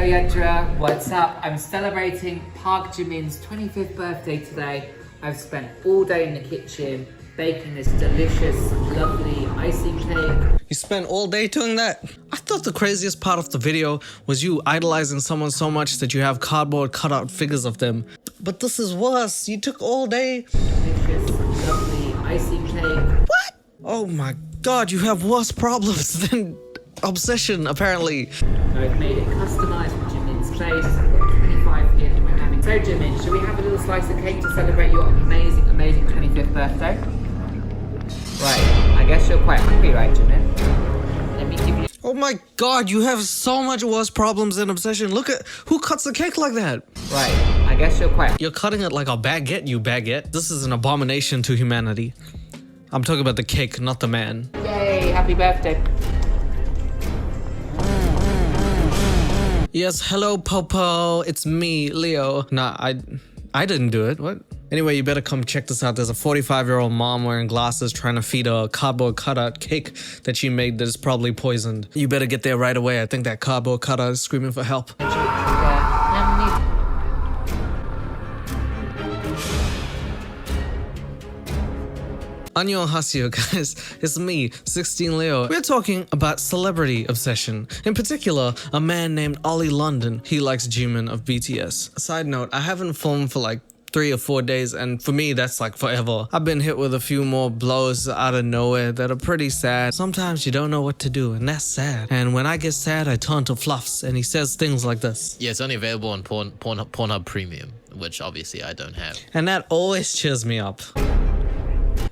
Yadra, what's up? I'm celebrating Park Jimin's 25th birthday today. I've spent all day in the kitchen baking this delicious, lovely icing cake. You spent all day doing that? I thought the craziest part of the video was you idolizing someone so much that you have cardboard cutout figures of them. But this is worse. You took all day. Delicious, lovely icing cake. What? Oh my god, you have worse problems than obsession, apparently. I've made it customized for Jimin's place. I've got 25 here that we're having. So Jimin, should we have a little slice of cake to celebrate your amazing, amazing 25th birthday? Right, I guess you're quite hungry, right, Jimin? Let me give you... Oh my god, you have so much worse problems than obsession. Look at who cuts a cake like that. Right, I guess you're quite... You're cutting it like a baguette, you baguette. This is an abomination to humanity. I'm talking about the cake, not the man. Yay, happy birthday. Yes, hello Popo, it's me, Leo. Nah, I didn't do it, what? Anyway, you better come check this out. There's a 45-year-old mom wearing glasses trying to feed a cardboard cutout cake that she made that is probably poisoned. You better get there right away. I think that cardboard cutout is screaming for help. Annyeonghaseyo guys, it's me, 16 Leo. We're talking about celebrity obsession. In particular, a man named Ollie London. He likes Jimin of BTS. Side note, I haven't filmed for like 3 or 4 days, and for me that's like forever. I've been hit with a few more blows out of nowhere that are pretty sad. Sometimes you don't know what to do, and that's sad. And when I get sad, I turn to Fluffs, and he says things like this. Yeah, it's only available on Pornhub Premium, which obviously I don't have. And that always cheers me up.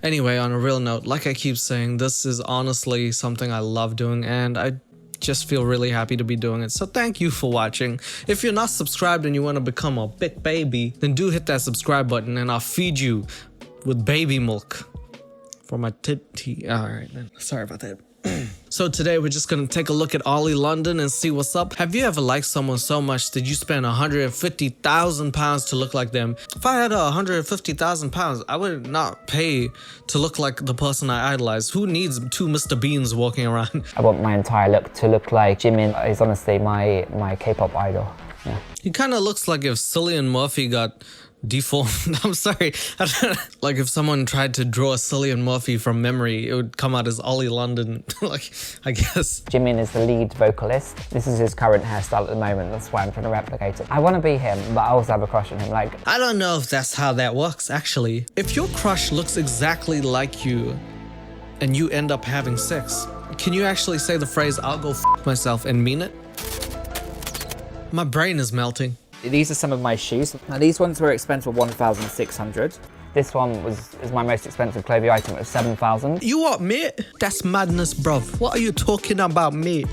Anyway, on a real note, like I keep saying, this is honestly something I love doing, and I just feel really happy to be doing it. So thank you for watching. If you're not subscribed and you want to become a big baby, then do hit that subscribe button and I'll feed you with baby milk for my titty. Alright then, sorry about that. So today we're just gonna take a look at Ollie London and see what's up. Have you ever liked someone so much that you spend 150,000 pounds to look like them? If I had 150,000 pounds, I would not pay to look like the person I idolize. Who needs 2 Mr. Beans walking around? I want my entire look to look like Jimin. He's honestly my K-pop idol. Yeah. He kind of looks like if Cillian Murphy got deformed. I'm sorry. Like if someone tried to draw a Cillian Murphy from memory, it would come out as Ollie London. Like, I guess. Jimin is the lead vocalist. This is his current hairstyle at the moment. That's why I'm trying to replicate it. I want to be him, but I also have a crush on him. Like, I don't know if that's how that works, actually. If your crush looks exactly like you and you end up having sex, can you actually say the phrase, "I'll go f myself," and mean it? My brain is melting. these are some of my shoes. Now these ones were expensive, 1,600. This one is my most expensive clothing item at 7,000. You what, mate? That's madness, bruv. What are you talking about, mate?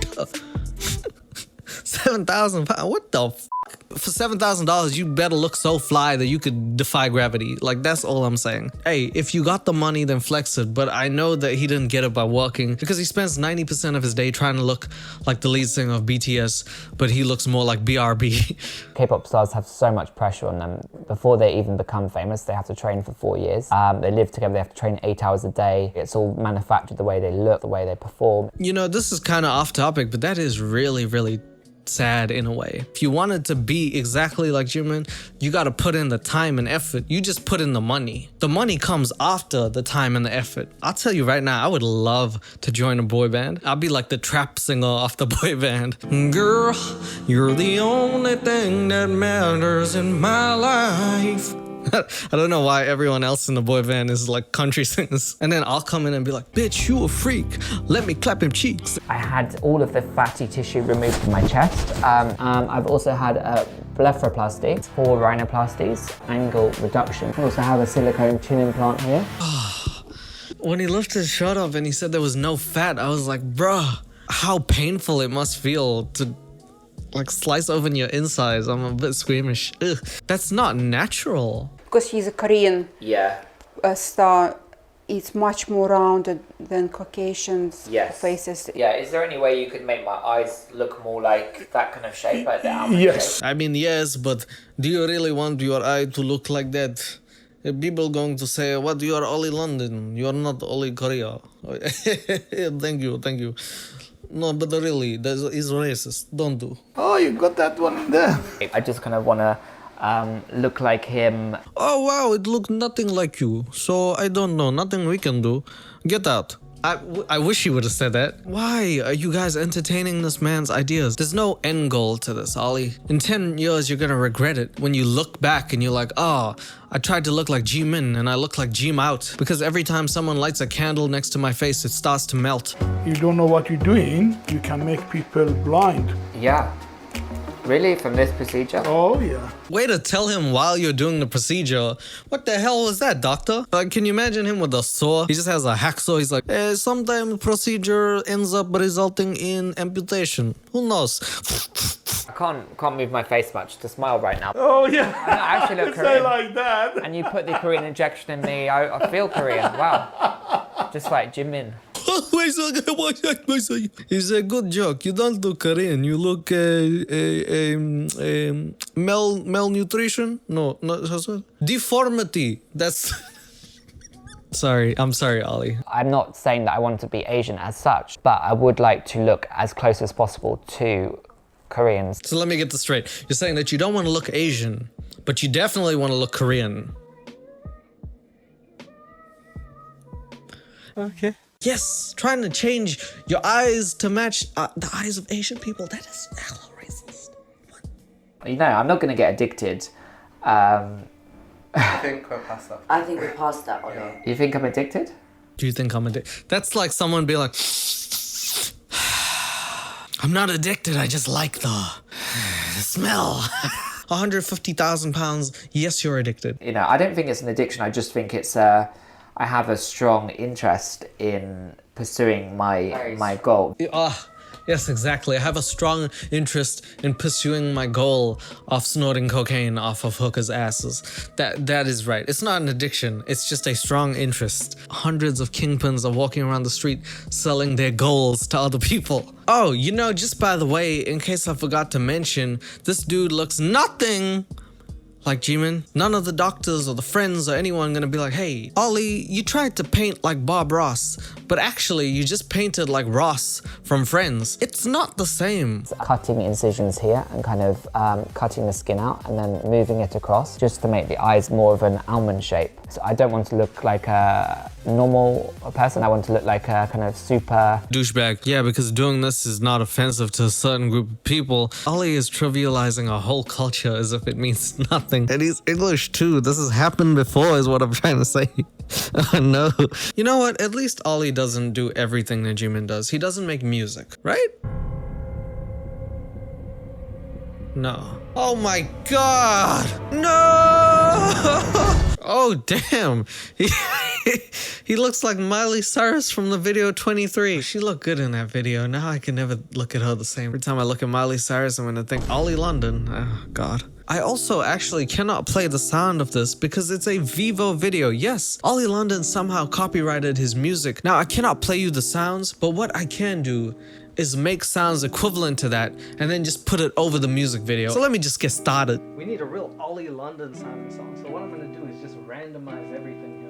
7,000 pounds? What the f? For $7,000, you better look so fly that you could defy gravity. Like, that's all I'm saying. Hey, if you got the money, then flex it. But I know that he didn't get it by working, because he spends 90% of his day trying to look like the lead singer of BTS, but he looks more like BRB. K-pop stars have so much pressure on them. Before they even become famous, they have to train for 4 years. They live together, they have to train 8 hours a day. It's all manufactured, the way they look, the way they perform. You know, this is kind of off topic, but that is really, really sad in a way. If you wanted to be exactly like JIMIN, you got to put in the time and effort. You just put in the money. The money comes after the time and the effort. I'll tell you right now, I would love to join a boy band. I'll be like the trap singer off the boy band. Girl, you're the only thing that matters in my life. I don't know why everyone else in the boy band is like country singers. And then I'll come in and be like, bitch, you a freak. Let me clap him cheeks. I had all of the fatty tissue removed from my chest. I've also had a blepharoplasty, 4 rhinoplasties, angle reduction. I also have a silicone chin implant here. When he lifted his shirt up and he said there was no fat, I was like, bruh, how painful it must feel to like slice open your insides. I'm a bit squeamish. Ugh. That's not natural. Because he's a Korean Yeah. star, it's much more rounded than Caucasians' Yes. faces. Yeah, is there any way you could make my eyes look more like that kind of shape, like the almond Yes. shape? I mean, yes, but do you really want your eye to look like that? People going to say, what, you are Ollie London, you are not Ollie Korea. Thank you, thank you. no, but really, that is racist. Don't do. Oh, you got that one in there. I just kind of want to look like him. Oh wow, it looked nothing like you. So I don't know, nothing we can do. Get out. I wish you would have said that. Why are you guys entertaining this man's ideas? There's no end goal to this, Ollie. In 10 years, you're gonna regret it when you look back and you're like, oh, I tried to look like JIMIN and I look like JIMOUT. Because every time someone lights a candle next to my face, it starts to melt. You don't know what you're doing, you can make people blind. Yeah. Really? From this procedure? Oh, yeah. Way to tell him while you're doing the procedure. What the hell was that, doctor? Like, can you imagine him with a saw? He just has a hacksaw. He's like, sometimes procedure ends up resulting in amputation. Who knows? I can't move my face much to smile right now. Oh, yeah. I actually look Say Korean. like that. And you put the Korean injection in me, I feel Korean. Wow. Just like Jimin. It's a good joke. You don't look Korean. You look malnutrition. No, deformity. That's. Sorry, I'm sorry, Ollie. I'm not saying that I want to be Asian as such, but I would like to look as close as possible to Koreans. So let me get this straight. You're saying that you don't want to look Asian, but you definitely want to look Korean. Okay. Yes, trying to change your eyes to match the eyes of Asian people. That is hella racist. What? You know, I'm not going to get addicted. I think we're past that. I think we passed that one. You think I'm addicted? Do you think I'm addicted? That's like someone being like, I'm not addicted, I just like the smell. 150,000 pounds, yes, you're addicted. You know, I don't think it's an addiction. I just think it's I have a strong interest in pursuing my goal. Yes, exactly. I have a strong interest in pursuing my goal of snorting cocaine off of hookers' asses. That is right. It's not an addiction. It's just a strong interest. Hundreds of kingpins are walking around the street selling their goals to other people. Oh, you know, just by the way, in case I forgot to mention, this dude looks nothing like JIMIN. None of the doctors or the friends or anyone gonna be like, hey, Ollie, you tried to paint like Bob Ross, but actually you just painted like Ross from Friends. It's not the same. Cutting incisions here and kind of cutting the skin out and then moving it across just to make the eyes more of an almond shape. So I don't want to look like a normal person. I want to look like a kind of super douchebag. Yeah, because doing this is not offensive to a certain group of people. Ollie is trivializing a whole culture as if it means nothing. And he's English too. This has happened before is what I'm trying to say. Oh no. You know what? At least Ollie doesn't do everything that JIMIN does. He doesn't make music, right? No. Oh my god! No! Oh damn! He looks like Miley Cyrus from the video 23. She looked good in that video. Now I can never look at her the same. Every time I look at Miley Cyrus, I'm gonna think Ollie London. Oh god. I also actually cannot play the sound of this because it's a Vivo video. Yes, Ollie London somehow copyrighted his music. Now I cannot play you the sounds, but what I can do is make sounds equivalent to that and then just put it over the music video. So let me just get started. We need a real Ollie London sounding song. So what I'm gonna do is just randomize everything here.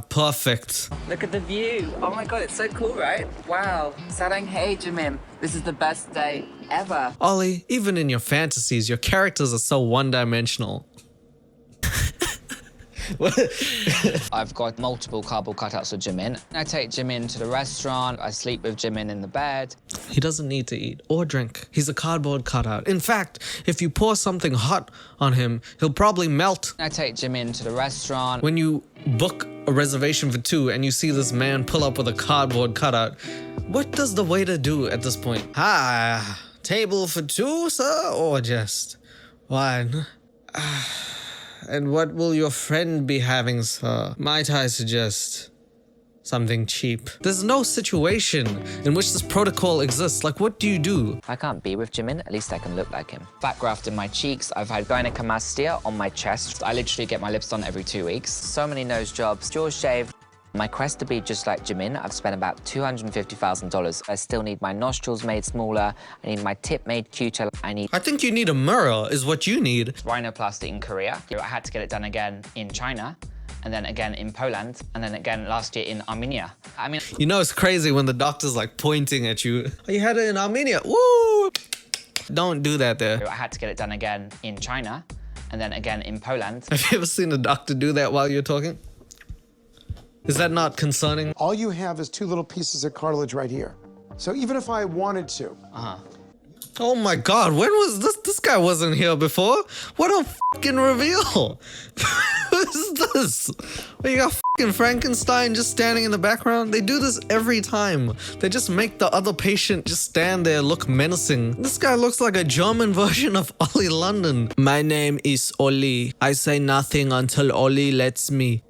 Perfect. Look at the view. Oh my god, it's so cool, right? Wow. Sarang hey, JIMIN. This is the best day ever. Ollie, even in your fantasies, your characters are so one-dimensional. I've got multiple cardboard cutouts of JIMIN. I take JIMIN to the restaurant, I sleep with JIMIN in the bed. He doesn't need to eat or drink. He's a cardboard cutout. In fact, if you pour something hot on him, he'll probably melt. I take JIMIN to the restaurant. When you book a reservation for two and you see this man pull up with a cardboard cutout, what does the waiter do at this point? Table for two, sir, or just one? And what will your friend be having, sir? Might I suggest something cheap? There's no situation in which this protocol exists. Like, what do you do? If I can't be with Jimin, at least I can look like him. Fat graft in my cheeks. I've had gynecomastia on my chest. I literally get my lips done every 2 weeks. So many nose jobs, jaws shaved. My quest to be just like Jimin, I've spent about $250,000. I still need my nostrils made smaller. I need my tip made cuter. I think you need a mirror, is what you need. Rhinoplasty in Korea. I had to get it done again in China, and then again in Poland, and then again last year in Armenia. I mean, You know, it's crazy when the doctor's like pointing at you. Oh, you had it in Armenia. Woo! Don't do that there. I had to get it done again in China, and then again in Poland. Have you ever seen a doctor do that while you're talking? Is that not concerning? All you have is 2 little pieces of cartilage right here. So even if I wanted to. Oh my God, when was this? This guy wasn't here before. What a fucking reveal. Who's this? Well, you got fucking Frankenstein just standing in the background. They do this every time. They just make the other patient just stand there, look menacing. This guy looks like a German version of Ollie London. My name is Ollie. I say nothing until Ollie lets me.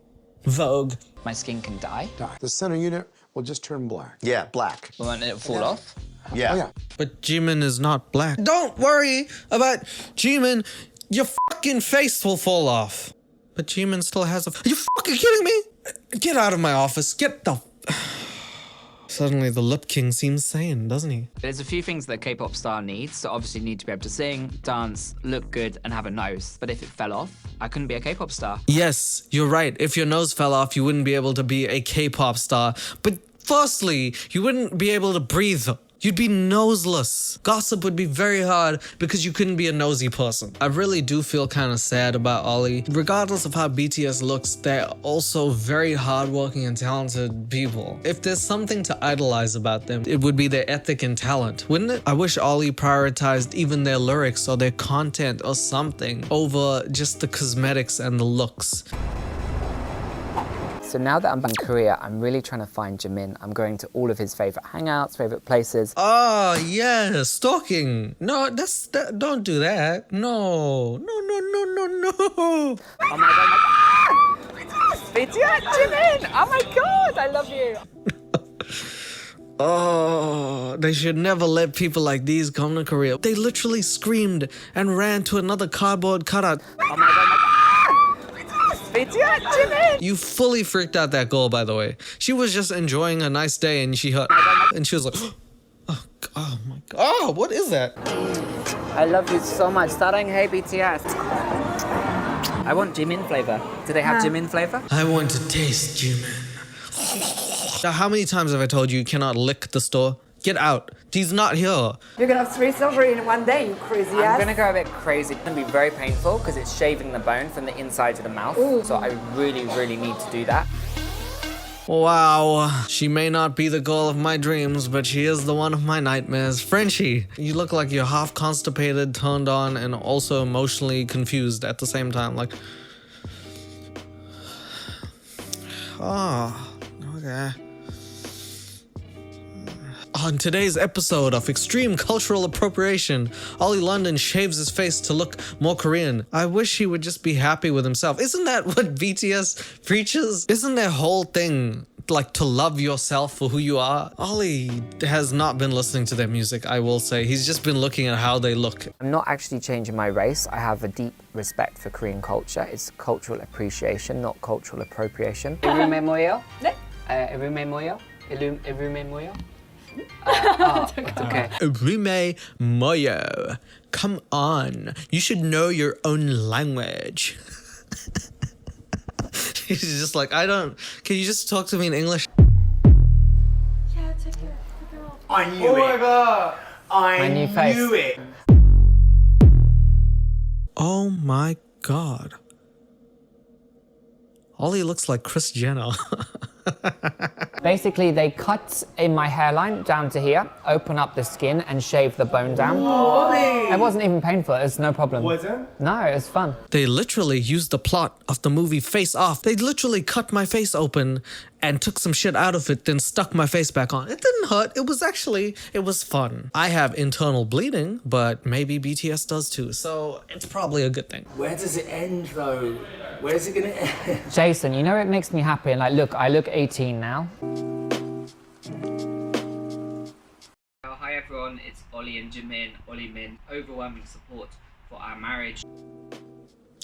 Vogue. My skin can die. The center unit will just turn black. Yeah, black. Won't it fall off? Yeah. Oh, yeah. But JIMIN is not black. Don't worry about JIMIN. Your fucking face will fall off. But JIMIN still has a... Are you fucking kidding me? Get out of my office. Get the... Suddenly the Lip King seems sane, doesn't he? There's a few things that a K-pop star needs. So obviously need to be able to sing, dance, look good, and have a nose. But if it fell off, I couldn't be a K-pop star. Yes, you're right. If your nose fell off, you wouldn't be able to be a K-pop star. But firstly, you wouldn't be able to breathe. You'd be noseless. Gossip would be very hard because you couldn't be a nosy person. I really do feel kind of sad about Ollie. Regardless of how BTS looks, they're also very hardworking and talented people. If there's something to idolize about them, it would be their ethic and talent, wouldn't it? I wish Ollie prioritized even their lyrics or their content or something over just the cosmetics and the looks. So now that I'm in Korea, I'm really trying to find Jimin. I'm going to all of his favorite hangouts, favorite places. Oh, yeah, stalking. No, don't do that. No. Oh my god, BTS, Jimin! Oh my god, I love you! Oh, they should never let people like these come to Korea. They literally screamed and ran to another cardboard cutout. Oh my god, BTS, Jimin! You fully freaked out that girl, by the way. She was just enjoying a nice day and she and she was like, oh my god, oh, what is that? I love you so much. Sarang, hey BTS. I want Jimin flavor. Do they have Jimin flavor? I want to taste Jimin. Now, how many times have I told you you cannot lick the store? Get out. He's not here. You're gonna have 3 silver in one day, you crazy ass. I'm gonna go a bit crazy. It's gonna be very painful because it's shaving the bone from the inside to the mouth. Ooh. So I really, really need to do that. Wow. She may not be the girl of my dreams, but she is the one of my nightmares. Frenchie, you look like you're half constipated, turned on, and also emotionally confused at the same time. Like, oh, okay. On today's episode of Extreme Cultural Appropriation, Ollie London shaves his face to look more Korean. I wish he would just be happy with himself. Isn't that what BTS preaches? Isn't their whole thing like to love yourself for who you are? Ollie has not been listening to their music, I will say. He's just been looking at how they look. I'm not actually changing my race. I have a deep respect for Korean culture. It's cultural appreciation, not cultural appropriation. Irume moyo? 네. Irume moyo? Irume moyo? Okay. Rime Moyo. Come on. You should know your own language. He's just like, can you just talk to me in English? Yeah, take it off. I knew it. Oh my god. My new face. knew it. Oh my god. Ollie looks like Kris Jenner. Basically, they cut in my hairline down to here, open up the skin and shave the bone down. It wasn't even painful, it's no problem. Was it? No, it was fun. They literally used the plot of the movie Face Off. They literally cut my face open and took some shit out of it, then stuck my face back on. It didn't hurt. It was fun. I have internal bleeding, but maybe BTS does too, so it's probably a good thing. Where does it end though? Where's it gonna end? Jason, you know it makes me happy, and like, look, I look 18 now. Hi everyone, it's Ollie and Jimin, Ollie Min. Overwhelming support for our marriage.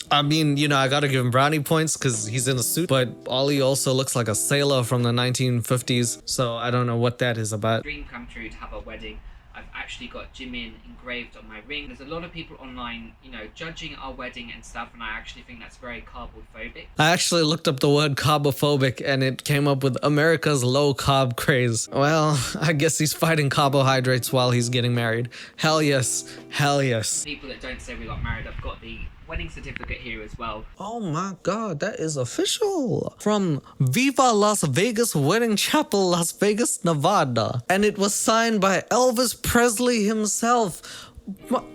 I mean, you know, I gotta give him brownie points because he's in a suit, but Ollie also looks like a sailor from the 1950s, so I don't know what that is about. Dream come true to have a wedding. I've actually got JIMIN engraved on my ring. There's a lot of people online, you know, judging our wedding and stuff, and I actually think that's very carbophobic. I actually looked up the word carbophobic and it came up with America's low carb craze. Well, I guess he's fighting carbohydrates while he's getting married. Hell yes. Hell yes. People that don't say we got married, I've got the wedding certificate here as well. Oh my god, that is official! From Viva Las Vegas Wedding Chapel, Las Vegas, Nevada. And it was signed by Elvis Presley himself.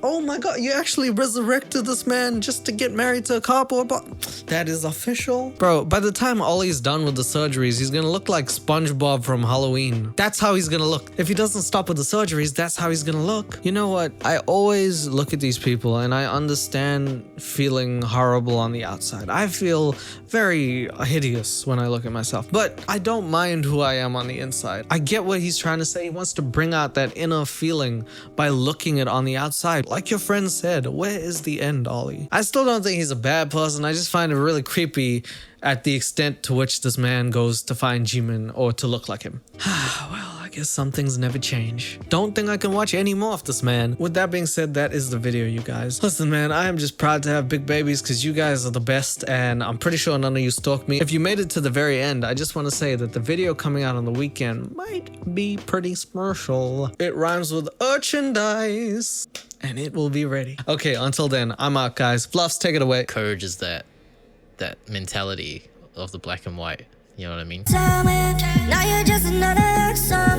Oh my god, you actually resurrected this man just to get married to a cardboard box? That is official? Bro, by the time Ollie's done with the surgeries, he's gonna look like SpongeBob from Halloween. That's how he's gonna look. If he doesn't stop with the surgeries, that's how he's gonna look. You know what? I always look at these people and I understand feeling horrible on the outside. I feel very hideous when I look at myself, but I don't mind who I am on the inside. I get what he's trying to say. He wants to bring out that inner feeling by looking at on the outside. Like your friend said, where is the end, Ollie? I still don't think he's a bad person. I just find it really creepy at the extent to which this man goes to find Jimin or to look like him. Well, I guess some things never change. Don't think I can watch any more of this man. With that being said, that is the video, you guys. Listen, man, I am just proud to have big babies because you guys are the best, and I'm pretty sure none of you stalked me. If you made it to the very end, I just want to say that the video coming out on the weekend might be pretty special. It rhymes with merchandise, and it will be ready. Okay, until then, I'm out, guys. Fluffs, take it away. Encourages that mentality of the black and white. You know what I mean? Now you're just another song.